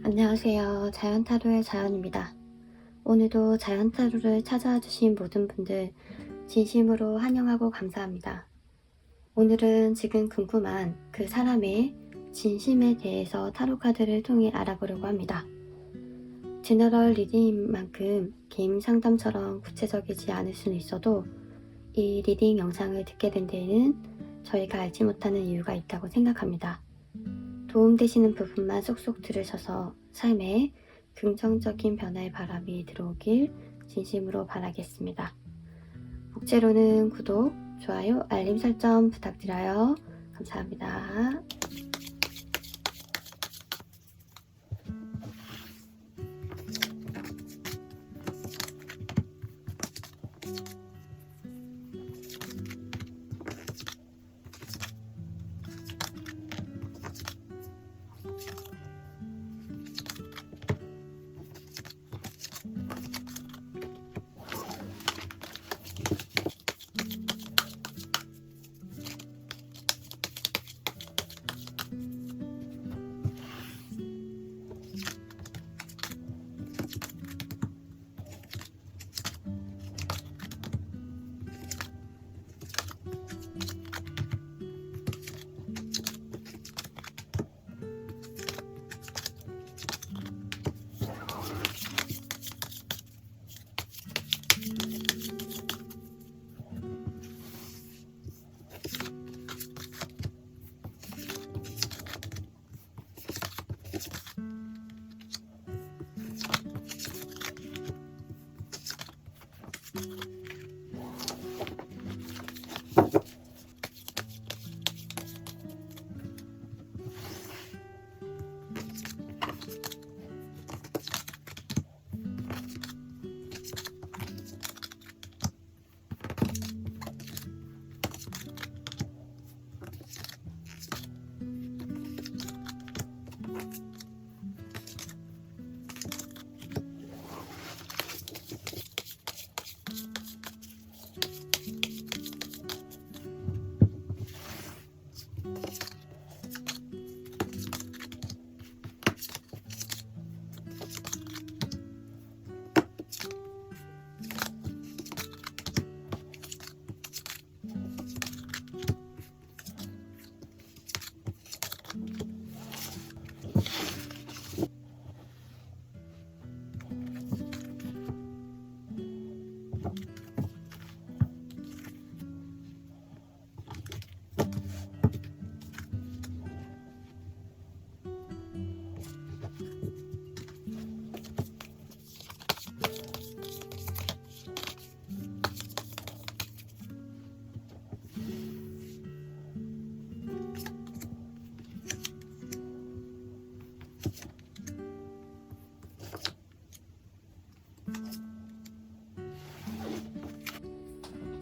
안녕하세요. 자연타로의 자연입니다. 오늘도 자연타로를 찾아와 주신 모든 분들 진심으로 환영하고 감사합니다. 오늘은 지금 궁금한 그 사람의 진심에 대해서 타로 카드를 통해 알아보려고 합니다. 제너럴 리딩인 만큼 개인 상담처럼 구체적이지 않을 수는 있어도 이 리딩 영상을 듣게 된 데에는 저희가 알지 못하는 이유가 있다고 생각합니다. 도움되시는 부분만 쏙쏙 들으셔서 삶에 긍정적인 변화의 바람이 들어오길 진심으로 바라겠습니다. 목재로는 구독, 좋아요, 알림 설정 부탁드려요. 감사합니다.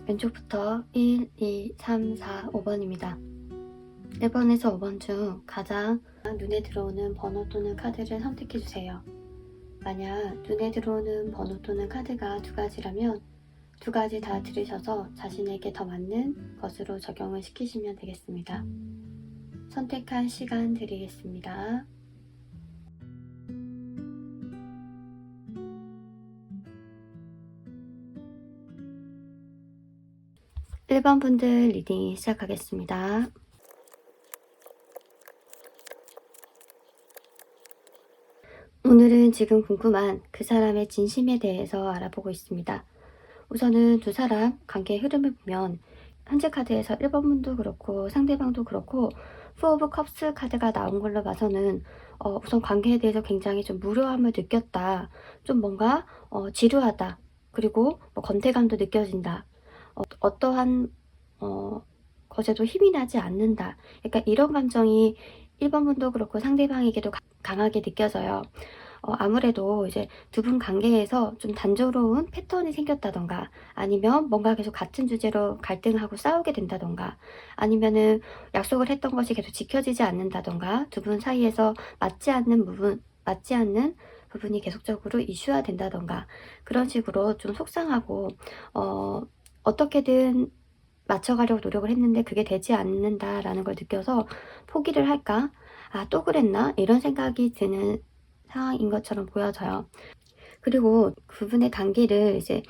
왼쪽부터 1, 2, 3, 4, 5번입니다. 1번에서 5번 중 가장 눈에 들어오는 번호 또는 카드를 선택해주세요. 만약 눈에 들어오는 번호 또는 카드가 두 가지라면 두 가지 다 들으셔서 자신에게 더 맞는 것으로 적용을 시키시면 되겠습니다. 선택한 시간 드리겠습니다. (1번) 분들 리딩 시작하겠습니다. 오늘은 지금 궁금한 그 사람의 진심에 대해서 알아보고 있습니다. 우선은 두 사람 관계의 흐름을 보면 현재 카드에서 1번 분도 그렇고 상대방도 그렇고 포 오브 컵스 카드가 나온 걸로 봐서는 우선 관계에 대해서 굉장히 좀 무료함을 느꼈다. 좀 뭔가 지루하다. 그리고 뭐 건태감도 느껴진다. 어떠한 것에도 힘이 나지 않는다. 약간 이런 감정이 1번 분도 그렇고 상대방에게도 강하게 느껴져요. 아무래도 이제 두 분 관계에서 좀 단조로운 패턴이 생겼다던가 아니면 뭔가 계속 같은 주제로 갈등하고 싸우게 된다던가 아니면은 약속을 했던 것이 계속 지켜지지 않는다던가 두 분 사이에서 맞지 않는 부분이 계속적으로 이슈화 된다던가 그런 식으로 좀 속상하고 어떻게든 맞춰가려고 노력을 했는데 그게 되지 않는다라는 걸 느껴서 포기를 할까? 아, 또 그랬나? 이런 생각이 드는 상황인 것처럼 보여져요. 그리고 그분의 관계를 이제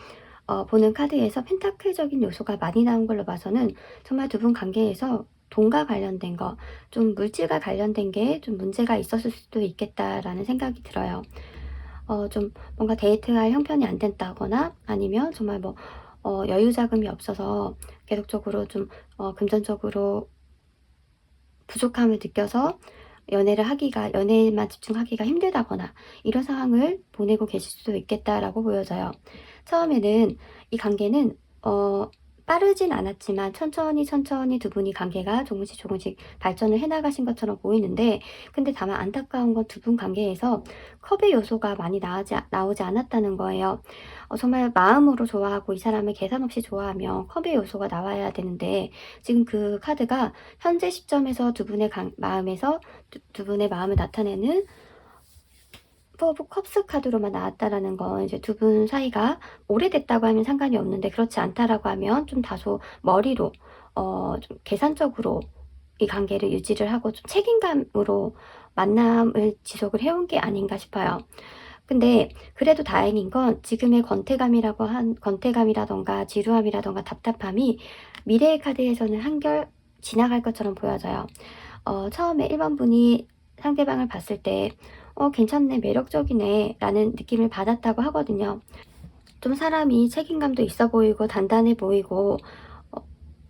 보는 카드에서 펜타클적인 요소가 많이 나온 걸로 봐서는 정말 두 분 관계에서 돈과 관련된 거, 좀 물질과 관련된 게 좀 문제가 있었을 수도 있겠다라는 생각이 들어요. 좀 뭔가 데이트할 형편이 안 된다거나 아니면 정말 뭐 여유 자금이 없어서 계속적으로 좀 금전적으로 부족함을 느껴서 연애에만 집중하기가 힘들다거나 이런 상황을 보내고 계실 수도 있겠다라고 보여져요. 처음에는 이 관계는 빠르진 않았지만 천천히 두 분이 관계가 조금씩 발전을 해 나가신 것처럼 보이는데, 근데 다만 안타까운 건 두 분 관계에서 컵의 요소가 많이 나오지 않았다는 거예요. 정말 마음으로 좋아하고 이 사람을 계산 없이 좋아하면 컵의 요소가 나와야 되는데, 지금 그 카드가 현재 시점에서 마음에서 두 분의 마음을 나타내는 포 오브 컵스 카드로만 나왔다라는 건 이제 두 분 사이가 오래됐다고 하면 상관이 없는데, 그렇지 않다라고 하면 좀 다소 머리로 좀 계산적으로 이 관계를 유지를 하고 좀 책임감으로 만남을 지속을 해온 게 아닌가 싶어요. 근데 그래도 다행인 건 지금의 권태감이라던가 지루함이라던가 답답함이 미래의 카드에서는 한결 지나갈 것처럼 보여져요. 처음에 1번 분이 상대방을 봤을 때 괜찮네, 매력적이네 라는 느낌을 받았다고 하거든요. 좀 사람이 책임감도 있어 보이고 단단해 보이고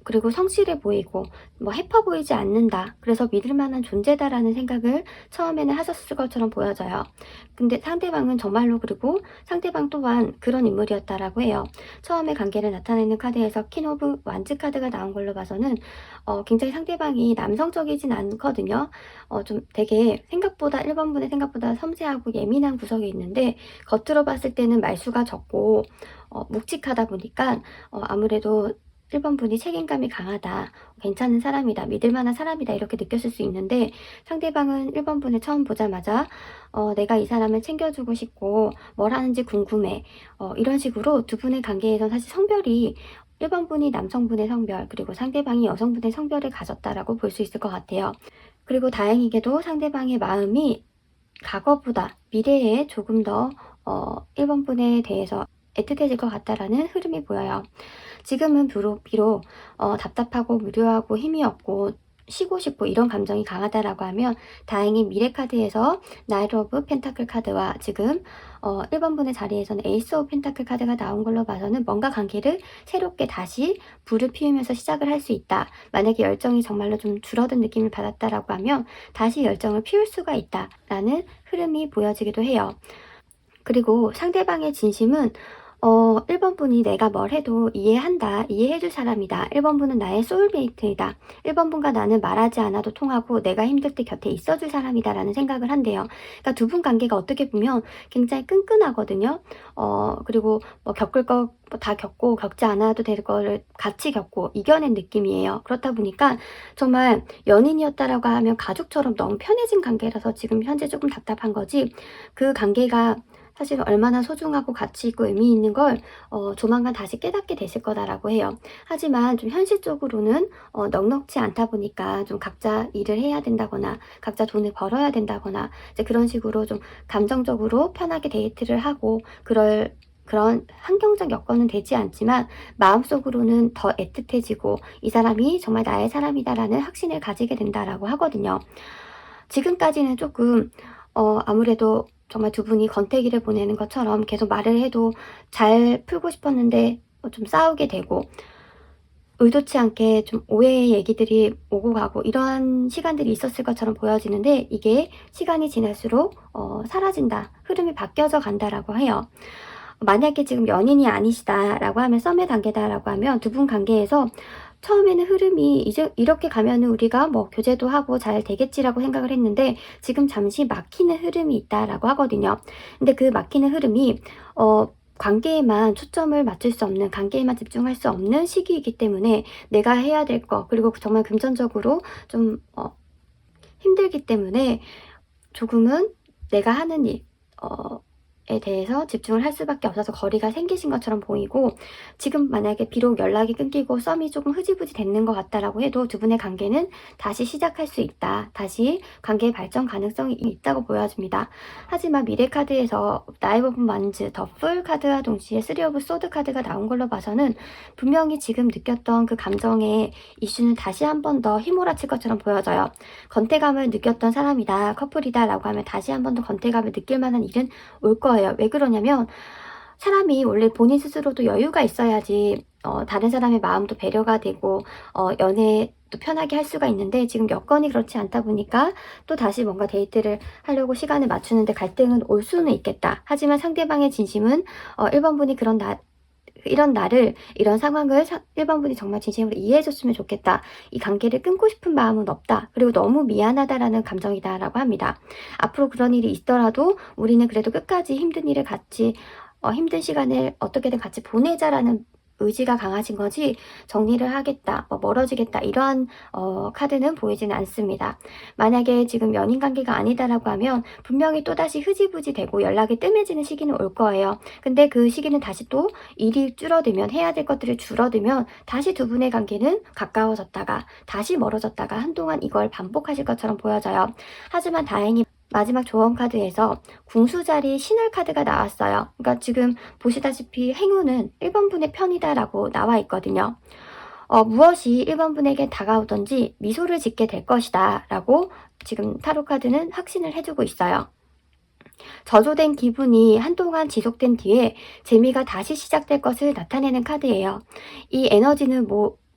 그리고 성실해 보이고 뭐 해퍼 보이지 않는다, 그래서 믿을 만한 존재다라는 생각을 처음에는 하셨을 것처럼 보여져요. 근데 상대방은 정말로, 그리고 상대방 또한 그런 인물이었다라고 해요. 처음에 관계를 나타내는 카드에서 퀸 오브 완즈 카드가 나온 걸로 봐서는 굉장히 상대방이 남성적이진 않거든요. 좀 되게 1번 분의 생각보다 섬세하고 예민한 구석이 있는데, 겉으로 봤을 때는 말수가 적고 묵직하다 보니까 아무래도 1번 분이 책임감이 강하다, 괜찮은 사람이다, 믿을 만한 사람이다 이렇게 느꼈을 수 있는데, 상대방은 1번 분을 처음 보자마자 내가 이 사람을 챙겨주고 싶고 뭘 하는지 궁금해, 이런 식으로 두 분의 관계에선 사실 성별이 1번 분이 남성분의 성별, 그리고 상대방이 여성분의 성별을 가졌다라고 볼 수 있을 것 같아요. 그리고 다행히게도 상대방의 마음이 과거보다 미래에 조금 더 1번 분에 대해서 애틋해질 것 같다라는 흐름이 보여요. 지금은 비록 답답하고 무료하고 힘이 없고 쉬고 싶고 이런 감정이 강하다라고 하면, 다행히 미래 카드에서 나이트 오브 펜타클 카드와 지금 1번 분의 자리에서는 에이스 오브 펜타클 카드가 나온 걸로 봐서는 뭔가 관계를 새롭게 다시 불을 피우면서 시작을 할 수 있다. 만약에 열정이 정말로 좀 줄어든 느낌을 받았다라고 하면 다시 열정을 피울 수가 있다라는 흐름이 보여지기도 해요. 그리고 상대방의 진심은 1번 분이 내가 뭘 해도 이해한다, 이해해줄 사람이다, 1번 분은 나의 소울메이트이다, 1번 분과 나는 말하지 않아도 통하고 내가 힘들 때 곁에 있어줄 사람이다 라는 생각을 한대요. 그러니까 두 분 관계가 어떻게 보면 굉장히 끈끈하거든요. 그리고 뭐 겪을 거 다 겪고 겪지 않아도 될 거를 같이 겪고 이겨낸 느낌이에요. 그렇다 보니까 정말 연인이었다라고 하면 가족처럼 너무 편해진 관계라서 지금 현재 조금 답답한 거지, 그 관계가 사실 얼마나 소중하고 가치 있고 의미 있는 걸 조만간 다시 깨닫게 되실 거다라고 해요. 하지만 좀 현실적으로는 넉넉지 않다 보니까 좀 각자 일을 해야 된다거나 각자 돈을 벌어야 된다거나 이제 그런 식으로 좀 감정적으로 편하게 데이트를 하고 그런 환경적 여건은 되지 않지만 마음속으로는 더 애틋해지고 이 사람이 정말 나의 사람이다라는 확신을 가지게 된다라고 하거든요. 지금까지는 조금 아무래도 정말 두 분이 권태기를 보내는 것처럼 계속 말을 해도 잘 풀고 싶었는데 좀 싸우게 되고 의도치 않게 좀 오해의 얘기들이 오고 가고 이런 시간들이 있었을 것처럼 보여지는데, 이게 시간이 지날수록 사라진다, 흐름이 바뀌어져 간다라고 해요. 만약에 지금 연인이 아니시다라고 하면, 썸의 단계다라고 하면 두 분 관계에서 처음에는 흐름이 이제 이렇게 가면은 우리가 뭐 교제도 하고 잘 되겠지라고 생각을 했는데 지금 잠시 막히는 흐름이 있다라고 하거든요. 근데 그 막히는 흐름이 관계에만 초점을 맞출 수 없는, 관계에만 집중할 수 없는 시기이기 때문에 내가 해야 될 거, 그리고 정말 금전적으로 좀 힘들기 때문에 조금은 내가 하는 일, 대해서 집중을 할 수밖에 없어서 거리가 생기신 것처럼 보이고, 지금 만약에 비록 연락이 끊기고 썸이 조금 흐지부지 됐는 것 같다라고 해도 두 분의 관계는 다시 시작할 수 있다. 다시 관계의 발전 가능성이 있다고 보여집니다. 하지만 미래 카드에서 나이브 오브 완즈, 더 풀 카드와 동시에 쓰리 오브 소드 카드가 나온 걸로 봐서는 분명히 지금 느꼈던 그 감정의 이슈는 다시 한 번 더 휘몰아칠 것처럼 보여져요. 건태감을 느꼈던 사람이다, 커플이다 라고 하면 다시 한 번 더 건태감을 느낄 만한 일은 올 거예요. 왜 그러냐면 사람이 원래 본인 스스로도 여유가 있어야지 다른 사람의 마음도 배려가 되고 연애도 편하게 할 수가 있는데, 지금 여건이 그렇지 않다 보니까 또 다시 뭔가 데이트를 하려고 시간을 맞추는데 갈등은 올 수는 있겠다. 하지만 상대방의 진심은 1번 분이 이런 나를, 이런 상황을 1번 분이 정말 진심으로 이해해줬으면 좋겠다. 이 관계를 끊고 싶은 마음은 없다. 그리고 너무 미안하다라는 감정이다 라고 합니다. 앞으로 그런 일이 있더라도 우리는 그래도 끝까지 힘든 일을 같이 힘든 시간을 어떻게든 같이 보내자라는 의지가 강하신 거지, 정리를 하겠다, 멀어지겠다 이러한 카드는 보이지는 않습니다. 만약에 지금 연인 관계가 아니다라고 하면 분명히 또다시 흐지부지 되고 연락이 뜸해지는 시기는 올 거예요. 근데 그 시기는 다시 또 일이 줄어들면, 해야 될 것들이 줄어들면 다시 두 분의 관계는 가까워졌다가 다시 멀어졌다가 한동안 이걸 반복하실 것처럼 보여져요. 하지만 다행히 마지막 조언 카드에서 궁수자리 신월 카드가 나왔어요. 그러니까 지금 보시다시피 행운은 1번 분의 편이다라고 나와 있거든요. 무엇이 1번 분에게 다가오던지 미소를 짓게 될 것이다 라고 지금 타로 카드는 확신을 해주고 있어요. 저조된 기분이 한동안 지속된 뒤에 재미가 다시 시작될 것을 나타내는 카드예요. 이 에너지는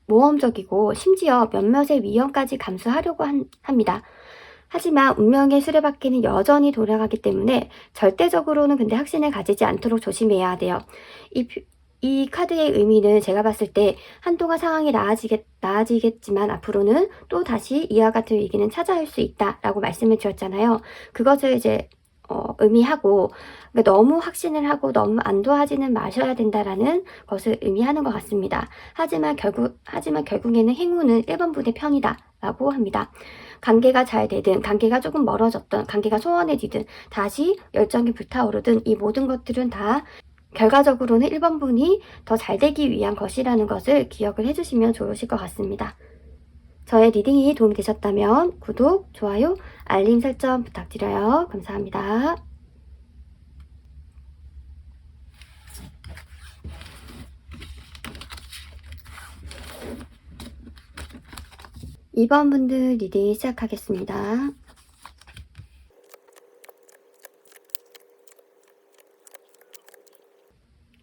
모험적이고 심지어 몇몇의 위험까지 감수하려고 합니다. 하지만 운명의 수레바퀴는 여전히 돌아가기 때문에 절대적으로는 근데 확신을 가지지 않도록 조심해야 돼요. 이 카드의 의미는 제가 봤을 때 한동안 상황이 나아지겠지만 앞으로는 또 다시 이와 같은 위기는 찾아올 수 있다라고 말씀을 드렸잖아요. 그것을 이제 의미하고, 그러니까 너무 확신을 하고 너무 안도하지는 마셔야 된다라는 것을 의미하는 것 같습니다. 하지만 결국에는 행운은 1번 분의 편이다라고 합니다. 관계가 잘 되든 관계가 조금 멀어졌던, 관계가 소원해지든 다시 열정이 불타오르든 이 모든 것들은 다 결과적으로는 1번 분이 더 잘 되기 위한 것이라는 것을 기억을 해주시면 좋으실 것 같습니다. 저의 리딩이 도움이 되셨다면 구독, 좋아요, 알림 설정 부탁드려요. 감사합니다. (2번) 분들 리딩 시작하겠습니다.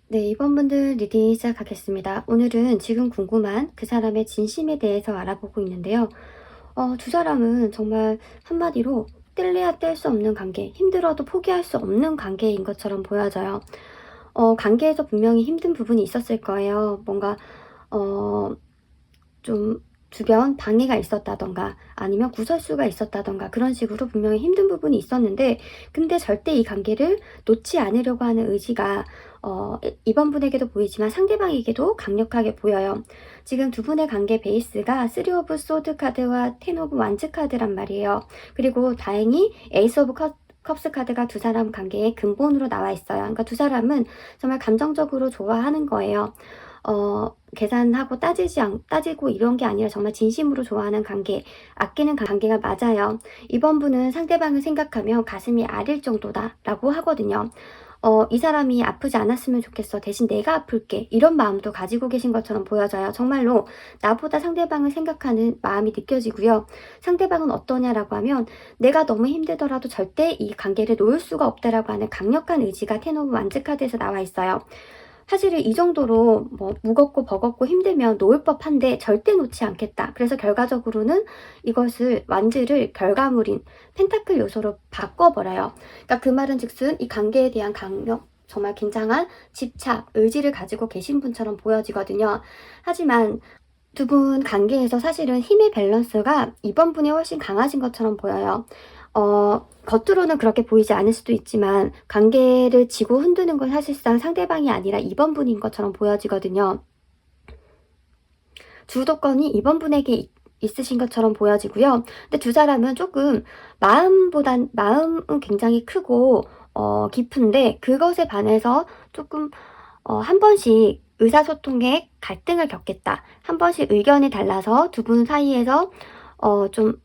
네, 2번 분들 리딩 시작하겠습니다. 오늘은 지금 궁금한 그 사람의 진심에 대해서 알아보고 있는데요. 두 사람은 정말 한마디로 뗄래야 뗄 수 없는 관계, 힘들어도 포기할 수 없는 관계인 것처럼 보여져요. 관계에서 분명히 힘든 부분이 있었을 거예요. 뭔가 좀 주변 방해가 있었다던가 아니면 구설수가 있었다던가 그런 식으로 분명히 힘든 부분이 있었는데, 근데 절대 이 관계를 놓지 않으려고 하는 의지가 이번 분에게도 보이지만 상대방에게도 강력하게 보여요. 지금 두 분의 관계 베이스가 3 오브 소드 카드와 10 오브 완즈 카드란 말이에요. 그리고 다행히 에이스 오브 컵스 카드가 두 사람 관계의 근본으로 나와 있어요. 그러니까 두 사람은 정말 감정적으로 좋아하는 거예요. 계산하고 따지고 이런 게 아니라 정말 진심으로 좋아하는 관계, 아끼는 관계가 맞아요. 이번 분은 상대방을 생각하며 가슴이 아릴 정도다 라고 하거든요. 이 사람이 아프지 않았으면 좋겠어, 대신 내가 아플게, 이런 마음도 가지고 계신 것처럼 보여져요. 정말로 나보다 상대방을 생각하는 마음이 느껴지고요. 상대방은 어떠냐라고 하면 내가 너무 힘들더라도 절대 이 관계를 놓을 수가 없다라고 하는 강력한 의지가 10 오브 완즈 카드에서 나와 있어요. 사실은 이 정도로 무겁고 버겁고 힘들면 놓을 법한데 절대 놓지 않겠다. 그래서 결과적으로는 이것을 완즈를 결과물인 펜타클 요소로 바꿔버려요. 그러니까 그 말은 즉슨 이 관계에 대한 강력, 정말 굉장한 집착, 의지를 가지고 계신 분처럼 보여지거든요. 하지만 두 분 관계에서 사실은 힘의 밸런스가 이번 분이 훨씬 강하신 것처럼 보여요. 겉으로는 그렇게 보이지 않을 수도 있지만 관계를 지고 흔드는 건 사실상 상대방이 아니라 이번 분인 것처럼 보여지거든요. 주도권이 이번 분에게 있으신 것처럼 보여지고요. 근데 두 사람은 조금 마음은 굉장히 크고 깊은데 그것에 반해서 조금 한 번씩 의사소통에 갈등을 겪겠다. 한 번씩 의견이 달라서 두 분 사이에서 좀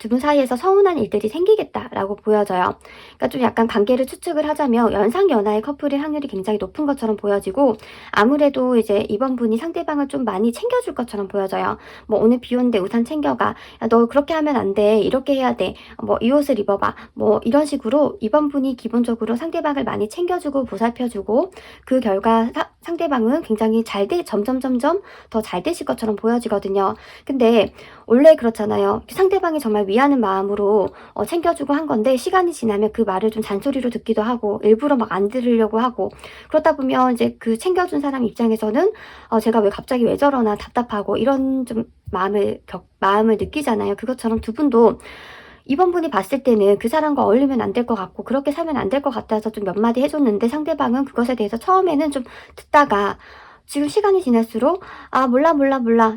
두 분 사이에서 서운한 일들이 생기겠다라고 보여져요. 그러니까 좀 약간 관계를 추측을 하자면 연상연하의 커플일 확률이 굉장히 높은 것처럼 보여지고, 아무래도 이제 이번 분이 상대방을 좀 많이 챙겨줄 것처럼 보여져요. 뭐 오늘 비 오는데 우산 챙겨가. 야, 너 그렇게 하면 안 돼. 이렇게 해야 돼. 뭐 이 옷을 입어봐. 뭐 이런 식으로 이번 분이 기본적으로 상대방을 많이 챙겨주고 보살펴주고, 그 결과 상대방은 굉장히 점점 더 잘 되실 것처럼 보여지거든요. 근데 원래 그렇잖아요. 상대방이 정말 위하는 마음으로 챙겨주고 한 건데, 시간이 지나면 그 말을 좀 잔소리로 듣기도 하고 일부러 막 안 들으려고 하고, 그러다 보면 이제 그 챙겨준 사람 입장에서는 제가 왜 갑자기 왜 저러나 답답하고 이런 좀 마음을 느끼잖아요. 그것처럼 두 분도 이번 분이 봤을 때는 그 사람과 어울리면 안 될 것 같고 그렇게 살면 안 될 것 같아서 좀 몇 마디 해줬는데, 상대방은 그것에 대해서 처음에는 좀 듣다가 지금 시간이 지날수록 몰라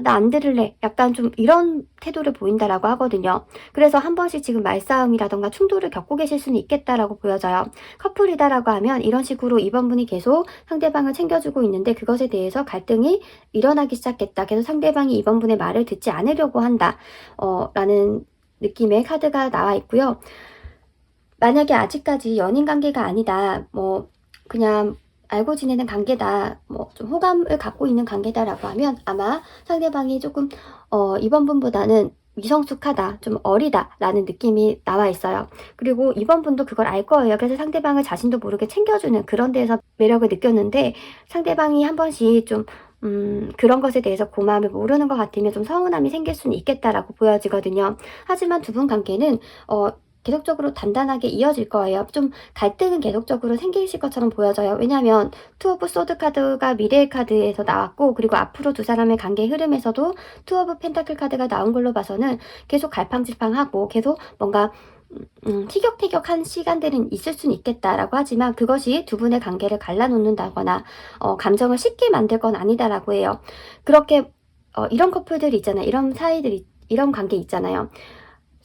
나 안 들을래, 약간 좀 이런 태도를 보인다라고 하거든요. 그래서 한 번씩 지금 말싸움이라던가 충돌을 겪고 계실 수는 있겠다라고 보여져요. 커플이다라고 하면 이런 식으로 이번 분이 계속 상대방을 챙겨주고 있는데 그것에 대해서 갈등이 일어나기 시작했다. 계속 상대방이 이번 분의 말을 듣지 않으려고 한다 라는 느낌의 카드가 나와 있고요. 만약에 아직까지 연인 관계가 아니다, 뭐 그냥 알고 지내는 관계다, 뭐 좀 호감을 갖고 있는 관계다라고 하면 아마 상대방이 조금 이번 분보다는 미성숙하다, 좀 어리다라는 느낌이 나와 있어요. 그리고 이번 분도 그걸 알 거예요. 그래서 상대방을 자신도 모르게 챙겨주는 그런 데에서 매력을 느꼈는데, 상대방이 한 번씩 좀 그런 것에 대해서 고마움을 모르는 것 같으면 좀 서운함이 생길 수는 있겠다라고 보여지거든요. 하지만 두 분 관계는 계속적으로 단단하게 이어질 거예요. 좀 갈등은 계속적으로 생기실 것처럼 보여져요. 왜냐하면 투 오브 소드 카드가 미래의 카드에서 나왔고, 그리고 앞으로 두 사람의 관계 흐름에서도 투 오브 펜타클 카드가 나온 걸로 봐서는 계속 갈팡질팡하고 계속 뭔가 티격태격한 시간들은 있을 수는 있겠다라고 하지만, 그것이 두 분의 관계를 갈라놓는다거나 감정을 쉽게 만들 건 아니다라고 해요. 그렇게 이런 커플들이 있잖아요. 이런 관계 있잖아요.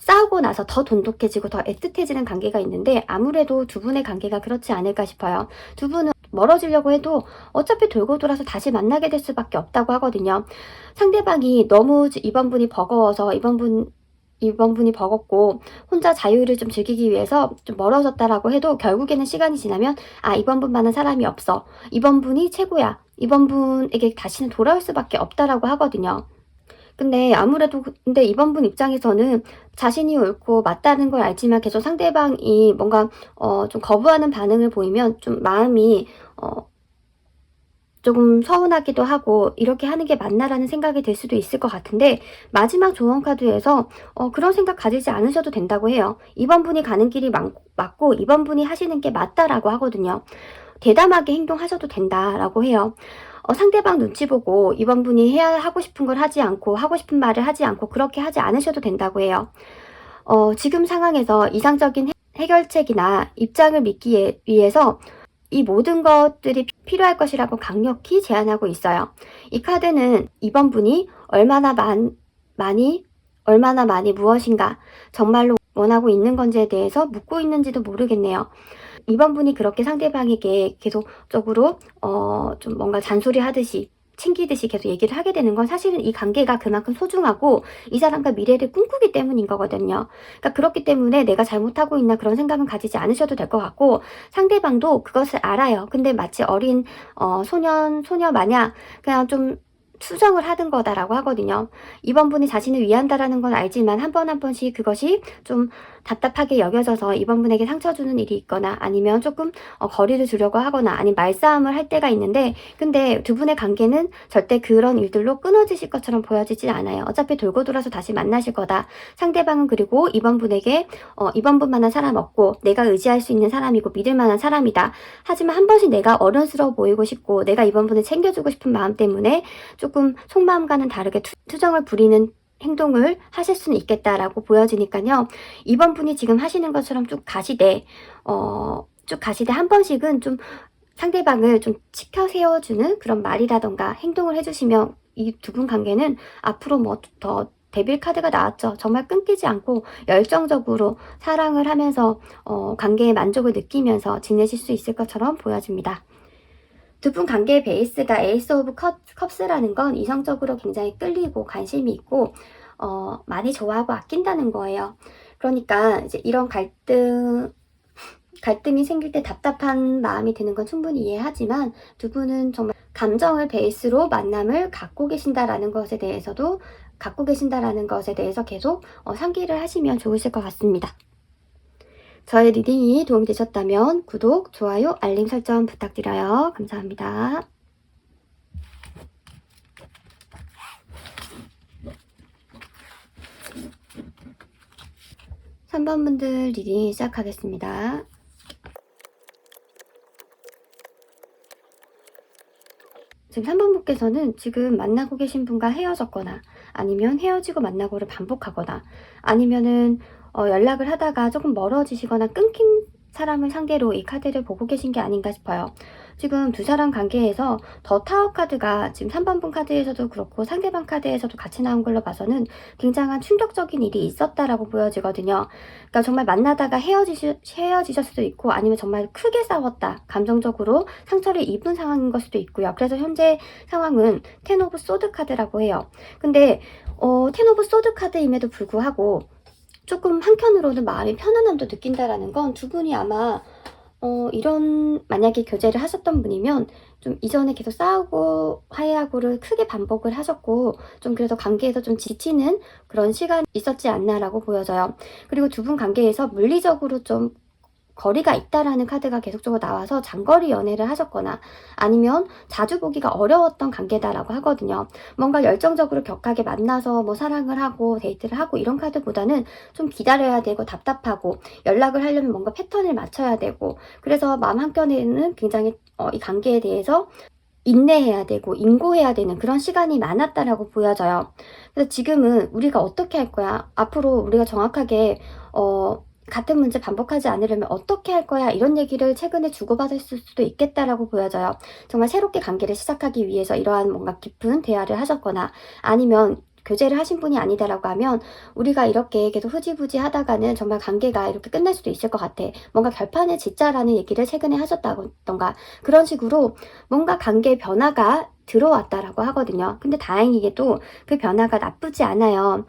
싸우고 나서 더 돈독해지고 더 애틋해지는 관계가 있는데, 아무래도 두 분의 관계가 그렇지 않을까 싶어요. 두 분은 멀어지려고 해도 어차피 돌고 돌아서 다시 만나게 될 수밖에 없다고 하거든요. 상대방이 너무 이번 분이 버거워서 이번 분이 버겁고 혼자 자유를 좀 즐기기 위해서 좀 멀어졌다라고 해도, 결국에는 시간이 지나면 이번 분만한 사람이 없어, 이번 분이 최고야, 이번 분에게 다시는 돌아올 수밖에 없다라고 하거든요. 근데 이번 분 입장에서는 자신이 옳고 맞다는 걸 알지만 계속 상대방이 뭔가 좀 거부하는 반응을 보이면 좀 마음이 조금 서운하기도 하고 이렇게 하는 게 맞나라는 생각이 들 수도 있을 것 같은데, 마지막 조언 카드에서 그런 생각 가지지 않으셔도 된다고 해요. 이번 분이 가는 길이 맞고 이번 분이 하시는 게 맞다라고 하거든요. 대담하게 행동하셔도 된다라고 해요. 상대방 눈치 보고 이번 분이 하고 싶은 걸 하지 않고 하고 싶은 말을 하지 않고 그렇게 하지 않으셔도 된다고 해요. 지금 상황에서 이상적인 해결책이나 입장을 믿기 위해서 이 모든 것들이 필요할 것이라고 강력히 제안하고 있어요. 이 카드는 이번 분이 얼마나 많이 무엇인가 정말로 원하고 있는 건지에 대해서 묻고 있는지도 모르겠네요. 이번 분이 그렇게 상대방에게 계속적으로 좀 뭔가 잔소리 하듯이 챙기듯이 계속 얘기를 하게 되는 건, 사실은 이 관계가 그만큼 소중하고 이 사람과 미래를 꿈꾸기 때문인 거거든요. 그러니까 그렇기 때문에 내가 잘못하고 있나 그런 생각은 가지지 않으셔도 될 것 같고, 상대방도 그것을 알아요. 근데 마치 어린 소녀 마냥 그냥 좀 수정을 하는 거다라고 하거든요. 이번 분이 자신을 위한다라는 건 알지만 한 번 한 번씩 그것이 좀 답답하게 여겨져서 이번 분에게 상처 주는 일이 있거나, 아니면 조금 거리를 두려고 하거나, 아니면 말싸움을 할 때가 있는데, 근데 두 분의 관계는 절대 그런 일들로 끊어지실 것처럼 보여지지 않아요. 어차피 돌고 돌아서 다시 만나실 거다. 상대방은 그리고 이번 분에게 이번 분만한 사람 없고 내가 의지할 수 있는 사람이고 믿을 만한 사람이다. 하지만 한 번씩 내가 어른스러워 보이고 싶고 내가 이번 분을 챙겨주고 싶은 마음 때문에 조금 속마음과는 다르게 투정을 부리는 행동을 하실 수는 있겠다라고 보여지니까요. 이번 분이 지금 하시는 것처럼 쭉 가시되 한 번씩은 좀 상대방을 좀 치켜 세워주는 그런 말이라던가 행동을 해주시면 이 두 분 관계는 앞으로 뭐 더 데빌 카드가 나왔죠. 정말 끊기지 않고 열정적으로 사랑을 하면서 관계의 만족을 느끼면서 지내실 수 있을 것처럼 보여집니다. 두 분 관계의 베이스가 에이스 오브 컵스라는 건 이성적으로 굉장히 끌리고 관심이 있고 많이 좋아하고 아낀다는 거예요. 그러니까 이제 이런 갈등이 생길 때 답답한 마음이 드는 건 충분히 이해하지만 두 분은 정말 감정을 베이스로 만남을 갖고 계신다라는 것에 대해서 계속 상기를 하시면 좋으실 것 같습니다. 저의 리딩이 도움이 되셨다면 구독, 좋아요, 알림 설정 부탁드려요. 감사합니다. 3번 분들 리딩 시작하겠습니다. 지금 3번 분께서는 지금 만나고 계신 분과 헤어졌거나 아니면 헤어지고 만나고를 반복하거나 아니면은 연락을 하다가 조금 멀어지시거나 끊긴 사람을 상대로 이 카드를 보고 계신 게 아닌가 싶어요. 지금 두 사람 관계에서 더 타워 카드가 지금 3번 분 카드에서도 그렇고 상대방 카드에서도 같이 나온 걸로 봐서는 굉장한 충격적인 일이 있었다라고 보여지거든요. 그러니까 정말 만나다가 헤어지셨을 수도 있고 아니면 정말 크게 싸웠다. 감정적으로 상처를 입은 상황인 걸 수도 있고요. 그래서 현재 상황은 텐 오브 소드 카드라고 해요. 근데 텐 오브 소드 카드임에도 불구하고 조금 한편으로는 마음의 편안함도 느낀다라는 건 두 분이 아마 이런 만약에 교제를 하셨던 분이면 좀 이전에 계속 싸우고 화해하고를 크게 반복을 하셨고 좀 그래도 관계에서 좀 지치는 그런 시간이 있었지 않나라고 보여져요. 그리고 두 분 관계에서 물리적으로 좀 거리가 있다라는 카드가 계속적으로 나와서 장거리 연애를 하셨거나 아니면 자주 보기가 어려웠던 관계다라고 하거든요. 뭔가 열정적으로 격하게 만나서 뭐 사랑을 하고 데이트를 하고 이런 카드보다는 좀 기다려야 되고 답답하고 연락을 하려면 뭔가 패턴을 맞춰야 되고 그래서 마음 한켠에는 굉장히 이 관계에 대해서 인내해야 되고 인고해야 되는 그런 시간이 많았다라고 보여져요. 그래서 지금은 우리가 어떻게 할 거야? 앞으로 우리가 정확하게 같은 문제 반복하지 않으려면 어떻게 할 거야? 이런 얘기를 최근에 주고받았을 수도 있겠다라고 보여져요. 정말 새롭게 관계를 시작하기 위해서 이러한 뭔가 깊은 대화를 하셨거나 아니면 교제를 하신 분이 아니다라고 하면 우리가 이렇게 계속 흐지부지 하다가는 정말 관계가 이렇게 끝날 수도 있을 것 같아. 뭔가 결판을 짓자라는 얘기를 최근에 하셨다던가 그런 식으로 뭔가 관계의 변화가 들어왔다라고 하거든요. 근데 다행히게도 그 변화가 나쁘지 않아요.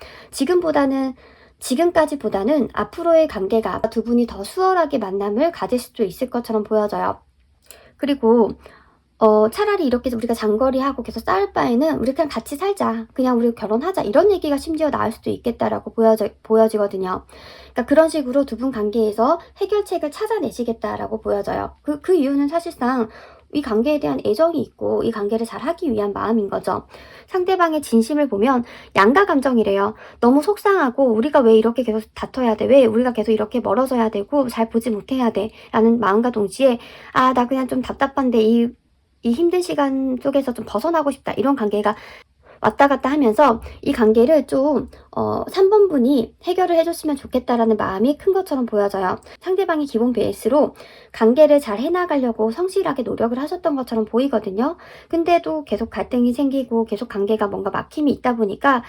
지금까지보다는 앞으로의 관계가 두 분이 더 수월하게 만남을 가질 수도 있을 것처럼 보여져요. 그리고 차라리 이렇게 우리가 장거리하고 계속 싸울 바에는 우리 그냥 같이 살자. 그냥 우리 결혼하자. 이런 얘기가 심지어 나올 수도 있겠다라고 보여지거든요. 그러니까 그런 식으로 두 분 관계에서 해결책을 찾아내시겠다라고 보여져요. 그 이유는 사실상 이 관계에 대한 애정이 있고 이 관계를 잘 하기 위한 마음인 거죠. 상대방의 진심을 보면 양가 감정이래요. 너무 속상하고 우리가 왜 이렇게 계속 다퉈야 돼? 왜 우리가 계속 이렇게 멀어져야 되고 잘 보지 못해야 돼? 라는 마음과 동시에 나 그냥 좀 답답한데 이 힘든 시간 속에서 좀 벗어나고 싶다. 이런 관계가 왔다 갔다 하면서 이 관계를 좀 3번 분이 해결을 해줬으면 좋겠다라는 마음이 큰 것처럼 보여져요. 상대방이 기본 베이스로 관계를 잘 해나가려고 성실하게 노력을 하셨던 것처럼 보이거든요. 근데도 계속 갈등이 생기고 계속 관계가 뭔가 막힘이 있다 보니까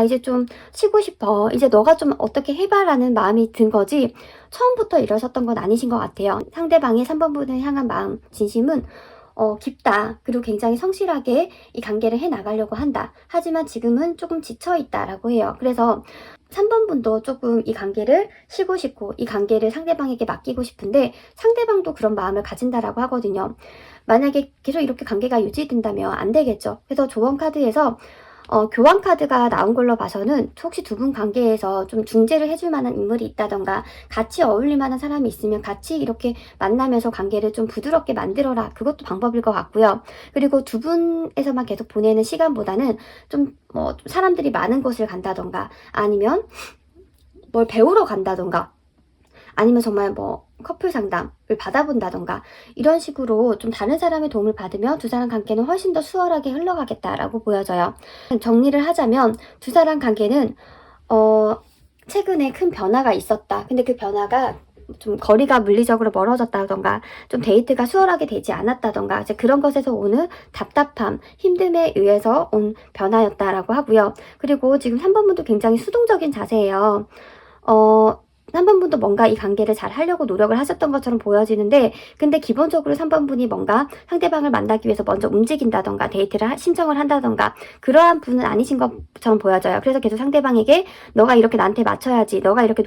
이제 좀 쉬고 싶어. 이제 너가 좀 어떻게 해봐라는 마음이 든 거지 처음부터 이러셨던 건 아니신 것 같아요. 상대방의 3번 분을 향한 마음, 진심은 깊다. 그리고 굉장히 성실하게 이 관계를 해나가려고 한다. 하지만 지금은 조금 지쳐있다라고 해요. 그래서 3번 분도 조금 이 관계를 쉬고 싶고 이 관계를 상대방에게 맡기고 싶은데 상대방도 그런 마음을 가진다라고 하거든요. 만약에 계속 이렇게 관계가 유지된다면 안 되겠죠. 그래서 조언 카드에서 교환 카드가 나온 걸로 봐서는 혹시 두 분 관계에서 좀 중재를 해줄 만한 인물이 있다던가 같이 어울릴 만한 사람이 있으면 같이 이렇게 만나면서 관계를 좀 부드럽게 만들어라. 그것도 방법일 것 같고요. 그리고 두 분에서만 계속 보내는 시간보다는 좀 사람들이 많은 곳을 간다던가 아니면 뭘 배우러 간다던가 아니면 정말 커플 상담을 받아본다던가 이런 식으로 좀 다른 사람의 도움을 받으면 두 사람 관계는 훨씬 더 수월하게 흘러가겠다라고 보여져요. 정리를 하자면 두 사람 관계는 최근에 큰 변화가 있었다. 근데 그 변화가 좀 거리가 물리적으로 멀어졌다던가 좀 데이트가 수월하게 되지 않았다던가 이제 그런 것에서 오는 답답함, 힘듦에 의해서 온 변화였다라고 하고요. 그리고 지금 3번 분도 굉장히 수동적인 자세예요. 3번 분도 뭔가 이 관계를 잘 하려고 노력을 하셨던 것처럼 보여지는데 근데 기본적으로 3번 분이 뭔가 상대방을 만나기 위해서 먼저 움직인다던가 데이트를 신청을 한다던가 그러한 분은 아니신 것처럼 보여져요. 그래서 계속 상대방에게 너가 이렇게 나한테 맞춰야지, 너가 이렇게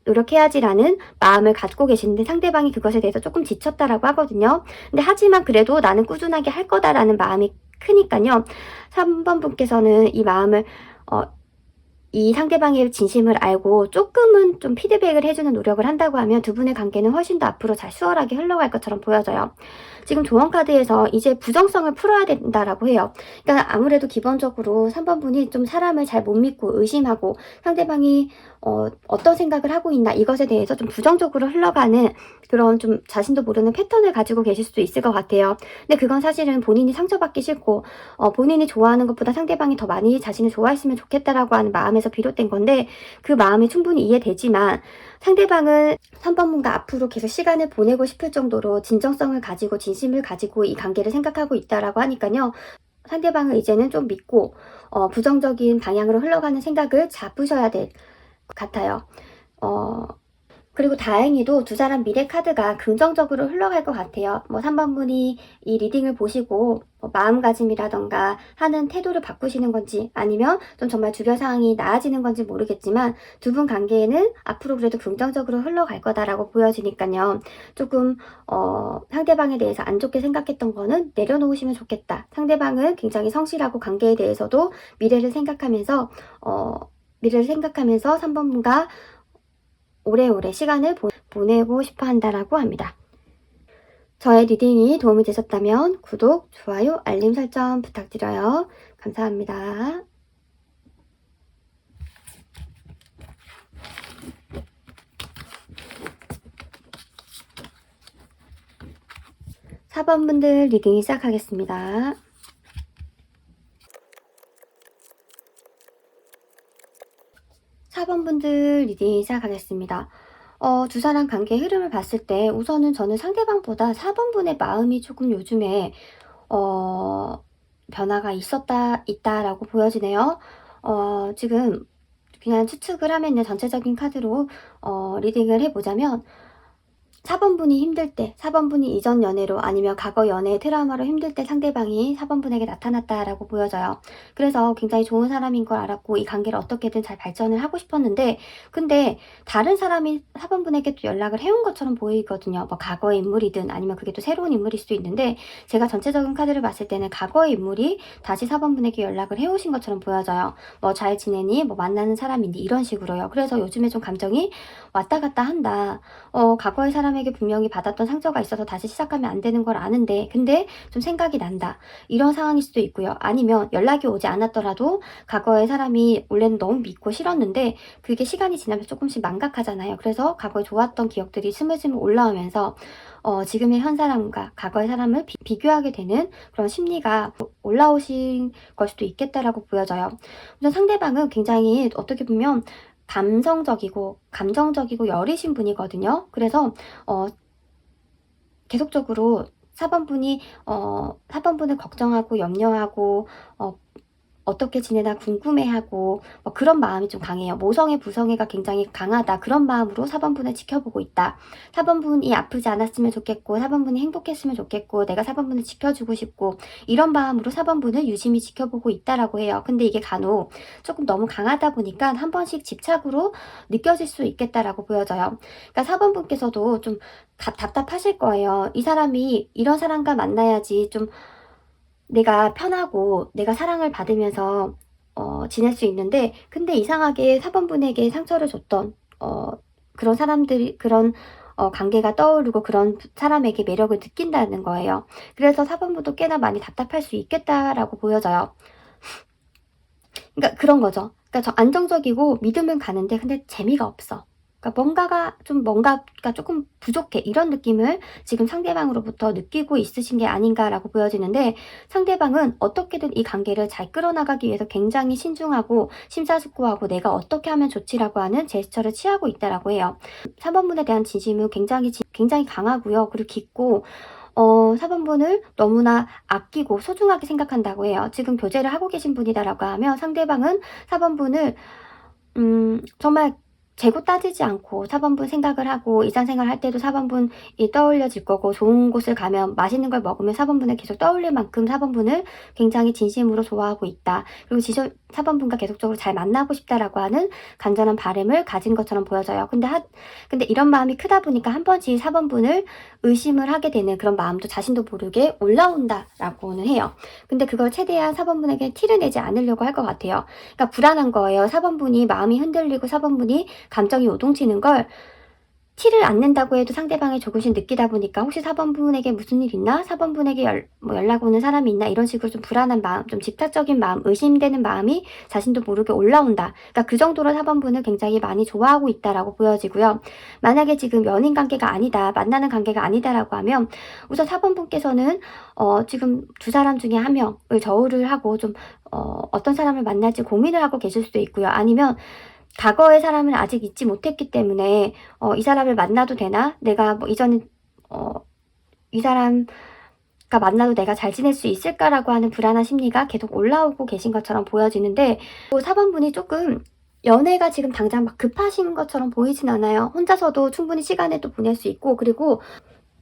노력해야지라는 마음을 갖고 계시는데 상대방이 그것에 대해서 조금 지쳤다라고 하거든요. 근데 하지만 그래도 나는 꾸준하게 할 거다라는 마음이 크니까요. 3번 분께서는 이 마음을 이 상대방의 진심을 알고 조금은 좀 피드백을 해주는 노력을 한다고 하면 두 분의 관계는 훨씬 더 앞으로 잘 수월하게 흘러갈 것처럼 보여져요. 지금 조언 카드에서 이제 부정성을 풀어야 된다라고 해요. 그러니까 아무래도 기본적으로 3번 분이 좀 사람을 잘 못 믿고 의심하고 상대방이 어떤 생각을 하고 있나 이것에 대해서 좀 부정적으로 흘러가는 그런 좀 자신도 모르는 패턴을 가지고 계실 수도 있을 것 같아요. 근데 그건 사실은 본인이 상처받기 싫고 본인이 좋아하는 것보다 상대방이 더 많이 자신을 좋아했으면 좋겠다라고 하는 마음에서 비롯된 건데 그 마음이 충분히 이해되지만 상대방은 3번 분과 앞으로 계속 시간을 보내고 싶을 정도로 진정성을 가지고 진심을 가지고 이 관계를 생각하고 있다라고 하니까요. 상대방을 이제는 좀 믿고 부정적인 방향으로 흘러가는 생각을 잡으셔야 될 것 같아요. 그리고 다행히도 두 사람 미래 카드가 긍정적으로 흘러갈 것 같아요. 3번 분이 이 리딩을 보시고 마음가짐이라던가 하는 태도를 바꾸시는 건지 아니면 좀 정말 주변 상황이 나아지는 건지 모르겠지만 두 분 관계에는 앞으로 그래도 긍정적으로 흘러갈 거다라고 보여지니까요. 조금 상대방에 대해서 안 좋게 생각했던 거는 내려놓으시면 좋겠다. 상대방은 굉장히 성실하고 관계에 대해서도 미래를 생각하면서 3번 분과 오래오래 시간을 보내고 싶어 한다라고 합니다. 저의 리딩이 도움이 되셨다면 구독, 좋아요, 알림 설정 부탁드려요. 감사합니다. (4번) 분들 리딩 시작하겠습니다. (4번) 분들 리딩 시작하겠습니다. 두 사람 관계 흐름을 봤을 때 우선은 저는 상대방보다 4번 분의 마음이 조금 요즘에 변화가 있다라고 보여지네요. 지금 그냥 추측을 하면요. 전체적인 카드로 리딩을 해보자면 4번 분이 힘들 때, 4번 분이 이전 연애로 아니면 과거 연애의 트라우마로 힘들 때 상대방이 4번 분에게 나타났다라고 보여져요. 그래서 굉장히 좋은 사람인 걸 알았고 이 관계를 어떻게든 잘 발전을 하고 싶었는데 근데 다른 사람이 4번 분에게 또 연락을 해온 것처럼 보이거든요. 과거의 인물이든 아니면 그게 또 새로운 인물일 수도 있는데 제가 전체적인 카드를 봤을 때는 과거의 인물이 다시 4번 분에게 연락을 해오신 것처럼 보여져요. 잘 지내니? 만나는 사람인데 이런 식으로요. 그래서 요즘에 좀 감정이 왔다 갔다 한다. 과거의 사람에게 분명히 받았던 상처가 있어서 다시 시작하면 안 되는 걸 아는데 근데 좀 생각이 난다. 이런 상황일 수도 있고요. 아니면 연락이 오지 않았더라도 과거의 사람이 원래는 너무 믿고 싫었는데 그게 시간이 지나면서 조금씩 망각하잖아요. 그래서 과거에 좋았던 기억들이 스물스물 올라오면서 지금의 현 사람과 과거의 사람을 비교하게 되는 그런 심리가 올라오신 걸 수도 있겠다라고 보여져요. 우선 상대방은 굉장히 어떻게 보면 감정적이고 여리신 분이거든요. 그래서 계속적으로 4번 분이 4번 분을 걱정하고 염려하고 어떻게 지내나 궁금해하고 그런 마음이 좀 강해요. 모성애 부성애가 굉장히 강하다. 그런 마음으로 4번 분을 지켜보고 있다. 4번 분이 아프지 않았으면 좋겠고 4번 분이 행복했으면 좋겠고 내가 4번 분을 지켜주고 싶고 이런 마음으로 4번 분을 유심히 지켜보고 있다라고 해요. 근데 이게 간혹 조금 너무 강하다 보니까 한 번씩 집착으로 느껴질 수 있겠다라고 보여져요. 그러니까 4번 분께서도 좀 답답하실 거예요. 이 사람이 이런 사람과 만나야지 좀 내가 편하고 내가 사랑을 받으면서 지낼 수 있는데 근데 이상하게 4번 분에게 상처를 줬던 그런 사람들이 그런 관계가 떠오르고 그런 사람에게 매력을 느낀다는 거예요. 그래서 4번 분도 꽤나 많이 답답할 수 있겠다라고 보여져요. 그러니까 그런 거죠. 그러니까 저 안정적이고 믿음은 가는데 근데 재미가 없어. 그러니까 뭔가가 조금 부족해 이런 느낌을 지금 상대방으로부터 느끼고 있으신 게 아닌가라고 보여지는데, 상대방은 어떻게든 이 관계를 잘 끌어나가기 위해서 굉장히 신중하고 심사숙고하고 내가 어떻게 하면 좋지라고 하는 제스처를 취하고 있다라고 해요. 3번분에 대한 진심은 굉장히 강하고요. 그리고 깊고 4번분을 너무나 아끼고 소중하게 생각한다고 해요. 지금 교제를 하고 계신 분이다라고 하면 상대방은 4번분을 정말 재고 따지지 않고 4번분 생각을 하고, 일상생활 할 때도 4번분이 떠올려질 거고, 좋은 곳을 가면 맛있는 걸 먹으면 4번분을 계속 떠올릴 만큼 4번분을 굉장히 진심으로 좋아하고 있다. 그리고 4번분과 계속적으로 잘 만나고 싶다라고 하는 간절한 바람을 가진 것처럼 보여져요. 근데 이런 마음이 크다 보니까 한 번씩 4번분을 의심을 하게 되는 그런 마음도 자신도 모르게 올라온다라고는 해요. 근데 그걸 최대한 4번분에게 티를 내지 않으려고 할 것 같아요. 그러니까 불안한 거예요. 4번분이 마음이 흔들리고 4번분이 감정이 요동치는 걸 티를 안 낸다고 해도 상대방이 조금씩 느끼다 보니까, 혹시 4번분에게 무슨 일 있나? 4번분에게 연락 오는 사람이 있나? 이런 식으로 좀 불안한 마음, 좀 집착적인 마음, 의심되는 마음이 자신도 모르게 올라온다. 그러니까 그 정도로 4번분을 굉장히 많이 좋아하고 있다라고 보여지고요. 만약에 지금 연인 관계가 아니다, 만나는 관계가 아니다라고 하면, 우선 4번분께서는 지금 두 사람 중에 한 명을 저울을 하고 좀 어떤 사람을 만날지 고민을 하고 계실 수도 있고요. 아니면 과거의 사람을 아직 잊지 못했기 때문에 이 사람을 만나도 되나? 내가 이전에 이 사람과 만나도 내가 잘 지낼 수 있을까라고 하는 불안한 심리가 계속 올라오고 계신 것처럼 보여지는데, 4번분이 조금 연애가 지금 당장 막 급하신 것처럼 보이진 않아요. 혼자서도 충분히 시간을 또 보낼 수 있고, 그리고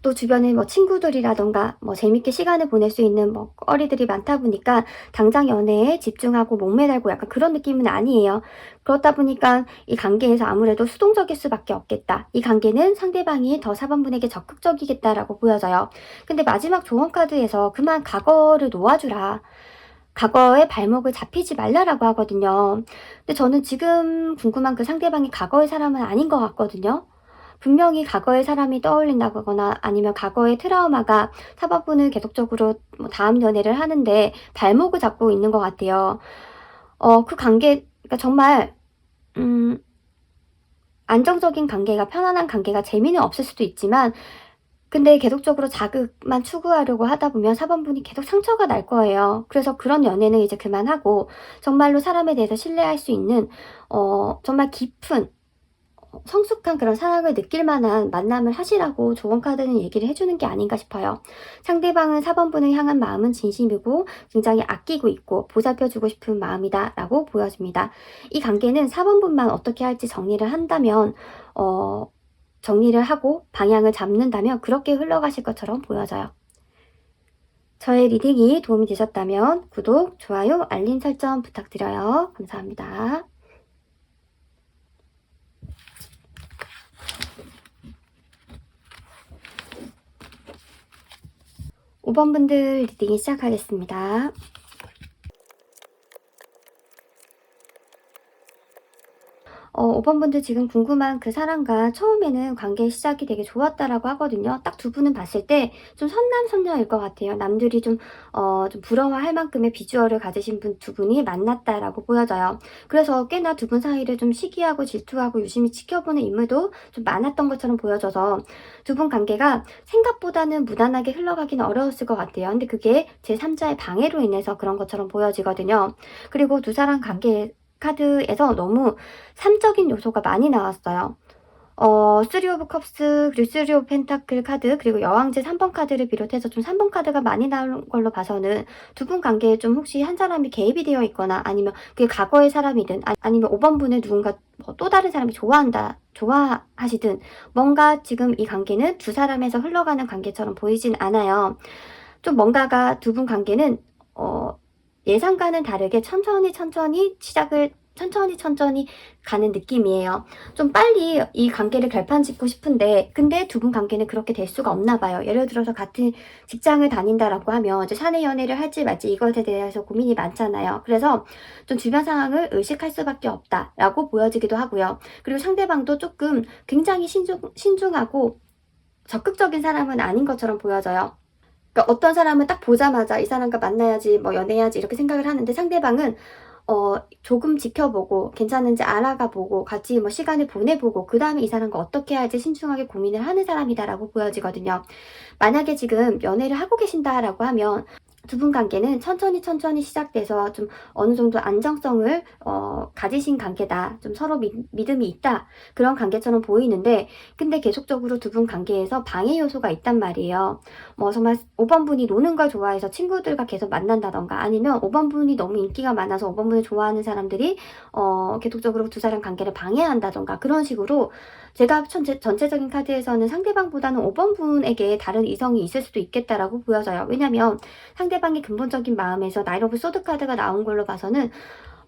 또 주변에 친구들이라던가 재밌게 시간을 보낼 수 있는 거리들이 많다 보니까 당장 연애에 집중하고 목매달고 약간 그런 느낌은 아니에요. 그렇다 보니까 이 관계에서 아무래도 수동적일 수밖에 없겠다. 이 관계는 상대방이 더 4번분에게 적극적이겠다라고 보여져요. 근데 마지막 조언 카드에서 그만 과거를 놓아주라, 과거의 발목을 잡히지 말라라고 하거든요. 근데 저는 지금 궁금한 그 상대방이 과거의 사람은 아닌 것 같거든요. 분명히 과거의 사람이 떠올린다거나 아니면 과거의 트라우마가 4번분을 계속적으로 다음 연애를 하는데 발목을 잡고 있는 것 같아요. 그 관계가 정말 안정적인 관계가, 편안한 관계가 재미는 없을 수도 있지만, 근데 계속적으로 자극만 추구하려고 하다 보면 4번분이 계속 상처가 날 거예요. 그래서 그런 연애는 이제 그만하고 정말로 사람에 대해서 신뢰할 수 있는 정말 깊은 성숙한 그런 사랑을 느낄 만한 만남을 하시라고 조언 카드는 얘기를 해주는 게 아닌가 싶어요. 상대방은 4번분을 향한 마음은 진심이고 굉장히 아끼고 있고 보살펴주고 싶은 마음이다 라고 보여집니다. 이 관계는 4번분만 어떻게 할지 정리를 한다면, 정리를 하고 방향을 잡는다면 그렇게 흘러가실 것처럼 보여져요. 저의 리딩이 도움이 되셨다면 구독, 좋아요, 알림 설정 부탁드려요. 감사합니다. 5번분들 리딩 시작하겠습니다. 5번분들 지금 궁금한 그 사람과 처음에는 관계 시작이 되게 좋았다라고 하거든요. 딱 두 분은 봤을 때 좀 선남선녀일 것 같아요. 남들이 좀 부러워할 만큼의 비주얼을 가지신 두 분이 만났다라고 보여져요. 그래서 꽤나 두 분 사이를 좀 시기하고 질투하고 유심히 지켜보는 인물도 좀 많았던 것처럼 보여져서 두 분 관계가 생각보다는 무난하게 흘러가기는 어려웠을 것 같아요. 근데 그게 제3자의 방해로 인해서 그런 것처럼 보여지거든요. 그리고 두 사람 관계 카드에서 너무 삼적인 요소가 많이 나왔어요. 3 오브 컵스, 그리고 3 오브 펜타클 카드, 그리고 여왕제 3번 카드를 비롯해서 좀 3번 카드가 많이 나온 걸로 봐서는 두 분 관계에 좀 혹시 한 사람이 개입이 되어 있거나, 아니면 그게 과거의 사람이든 아니면 5번분을 누군가 또 다른 사람이 좋아하시든 뭔가 지금 이 관계는 두 사람에서 흘러가는 관계처럼 보이진 않아요. 좀 뭔가가 두 분 관계는 예상과는 다르게 천천히 가는 느낌이에요. 좀 빨리 이 관계를 결판짓고 싶은데, 근데 두 분 관계는 그렇게 될 수가 없나 봐요. 예를 들어서 같은 직장을 다닌다라고 하면 이제 사내 연애를 할지 말지 이것에 대해서 고민이 많잖아요. 그래서 좀 주변 상황을 의식할 수밖에 없다라고 보여지기도 하고요. 그리고 상대방도 조금 굉장히 신중하고 적극적인 사람은 아닌 것처럼 보여져요. 그러니까 어떤 사람은 딱 보자마자 이 사람과 만나야지, 연애해야지 이렇게 생각을 하는데, 상대방은 조금 지켜보고 괜찮은지 알아가 보고 같이 뭐 시간을 보내보고 그 다음에 이 사람과 어떻게 할지 신중하게 고민을 하는 사람이다라고 보여지거든요. 만약에 지금 연애를 하고 계신다라고 하면 두 분 관계는 천천히 시작돼서 좀 어느 정도 안정성을 가지신 관계다. 좀 서로 믿음이 있다. 그런 관계처럼 보이는데 근데 계속적으로 두 분 관계에서 방해 요소가 있단 말이에요. 뭐 정말 5번 분이 노는 걸 좋아해서 친구들과 계속 만난다던가 아니면 5번 분이 너무 인기가 많아서 5번 분을 좋아하는 사람들이 계속적으로 두 사람 관계를 방해한다던가 그런 식으로 제가 전체적인 카드에서는 상대방보다는 5번 분에게 다른 이성이 있을 수도 있겠다라고 보여져요. 왜냐면 상대방의 근본적인 마음에서 나이트 오브 소드 카드가 나온 걸로 봐서는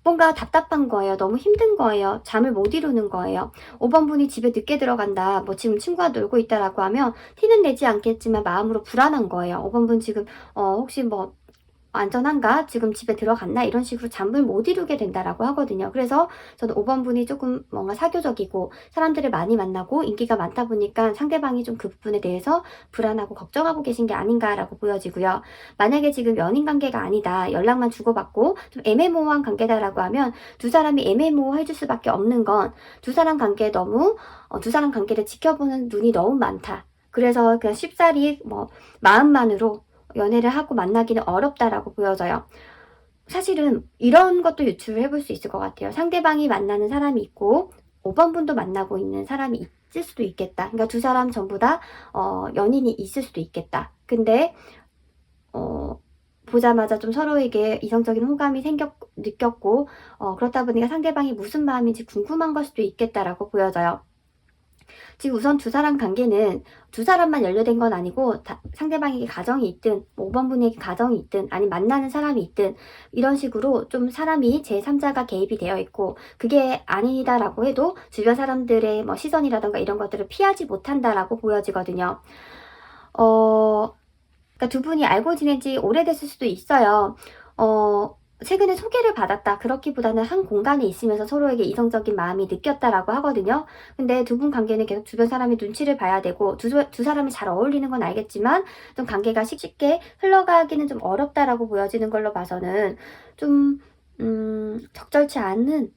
뭔가 답답한 거예요. 너무 힘든 거예요. 잠을 못 이루는 거예요. 5번 분이 집에 늦게 들어간다. 뭐 지금 친구와 놀고 있다라고 하면 티는 내지 않겠지만 마음으로 불안한 거예요. 5번 분 지금 혹시 뭐 안전한가? 지금 집에 들어갔나? 이런 식으로 잠을 못 이루게 된다라고 하거든요. 그래서 저는 5번 분이 조금 뭔가 사교적이고 사람들을 많이 만나고 인기가 많다 보니까 상대방이 좀 그 부분에 대해서 불안하고 걱정하고 계신 게 아닌가라고 보여지고요. 만약에 지금 연인 관계가 아니다. 연락만 주고받고 좀 애매모호한 관계다라고 하면 두 사람이 애매모호해질 수밖에 없는 건 두 사람 관계에 너무 두 사람 관계를 지켜보는 눈이 너무 많다. 그래서 그냥 쉽사리 뭐 마음만으로 연애를 하고 만나기는 어렵다라고 보여져요. 사실은 이런 것도 유추를 해볼 수 있을 것 같아요. 상대방이 만나는 사람이 있고 5번 분도 만나고 있는 사람이 있을 수도 있겠다. 그러니까 두 사람 전부 다 연인이 있을 수도 있겠다. 근데 보자마자 좀 서로에게 이성적인 호감이 느꼈고 그렇다 보니까 상대방이 무슨 마음인지 궁금한 걸 수도 있겠다라고 보여져요. 지금 우선 두 사람 관계는 두 사람만 연루된 건 아니고 상대방에게 가정이 있든 5번 분에게 가정이 있든 아니 만나는 사람이 있든 이런 식으로 좀 사람이 제3자가 개입이 되어 있고 그게 아니다라고 해도 주변 사람들의 뭐 시선이라던가 이런 것들을 피하지 못한다라고 보여지거든요. 그러니까 두 분이 알고 지낸 지 오래됐을 수도 있어요. 최근에 소개를 받았다. 그렇기보다는 한 공간에 있으면서 서로에게 이성적인 마음이 느꼈다라고 하거든요. 근데 두 분 관계는 계속 주변 사람이 눈치를 봐야 되고 두 사람이 잘 어울리는 건 알겠지만 좀 관계가 쉽게 흘러가기는 좀 어렵다라고 보여지는 걸로 봐서는 좀 적절치 않은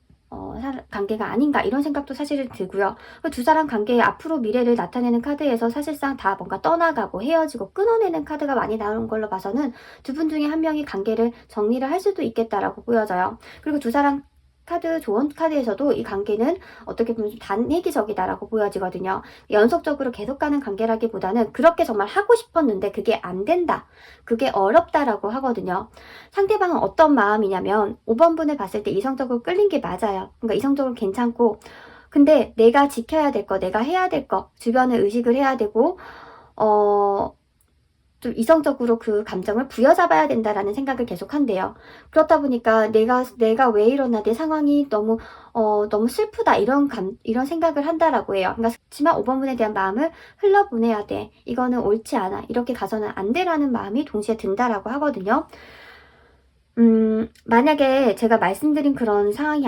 관계가 아닌가 이런 생각도 사실은 들고요. 두 사람 관계의 앞으로 미래를 나타내는 카드에서 사실상 다 뭔가 떠나가고 헤어지고 끊어내는 카드가 많이 나오는 걸로 봐서는 두 분 중에 한 명이 관계를 정리를 할 수도 있겠다라고 보여져요. 그리고 두 사람 카드 조언 카드에서도 이 관계는 어떻게 보면 좀 단회기적이다라고 보여지거든요. 연속적으로 계속 가는 관계라기보다는 그렇게 정말 하고 싶었는데 그게 안 된다. 그게 어렵다라고 하거든요. 상대방은 어떤 마음이냐면 5번 분을 봤을 때 이성적으로 끌린 게 맞아요. 그러니까 이성적으로 괜찮고 근데 내가 지켜야 될 거, 내가 해야 될 거, 주변을 의식을 해야 되고 좀 이성적으로 그 감정을 부여잡아야 된다라는 생각을 계속 한대요. 그렇다 보니까 내가 왜 이러나 내 상황이 너무 슬프다 이런 생각을 한다라고 해요. 그러니까 그렇지만 5번 분에 대한 마음을 흘려보내야 돼. 이거는 옳지 않아. 이렇게 가서는 안 돼라는 마음이 동시에 든다라고 하거든요. 만약에 제가 말씀드린 그런 상황이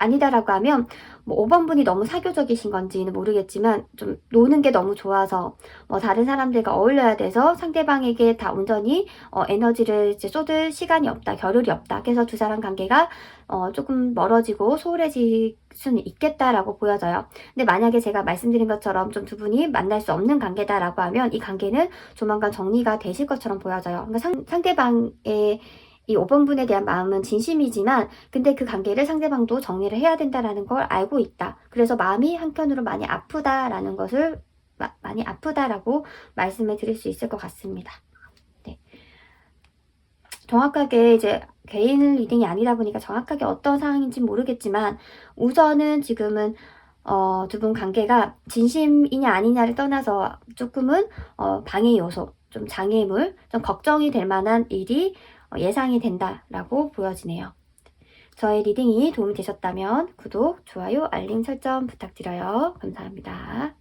아니다라고 하면 뭐 5번 분이 너무 사교적이신 건지는 모르겠지만 좀 노는 게 너무 좋아서 뭐 다른 사람들과 어울려야 돼서 상대방에게 다 온전히 에너지를 이제 쏟을 시간이 없다, 겨를이 없다. 그래서 두 사람 관계가 조금 멀어지고 소홀해질 수는 있겠다라고 보여져요. 근데 만약에 제가 말씀드린 것처럼 좀 두 분이 만날 수 없는 관계다라고 하면 이 관계는 조만간 정리가 되실 것처럼 보여져요. 그러니까 상대방의 이 5번 분에 대한 마음은 진심이지만 근데 그 관계를 상대방도 정리를 해야 된다라는 걸 알고 있다. 그래서 마음이 한켠으로 많이 아프다라는 것을 많이 아프다라고 말씀을 드릴 수 있을 것 같습니다. 네. 정확하게 이제 개인 리딩이 아니다 보니까 정확하게 어떤 상황인지 모르겠지만 우선은 지금은 두 분 관계가 진심이냐 아니냐를 떠나서 조금은 방해 요소, 좀 장애물, 좀 걱정이 될 만한 일이 예상이 된다라고 보여지네요. 저의 리딩이 도움이 되셨다면 구독, 좋아요, 알림 설정 부탁드려요. 감사합니다.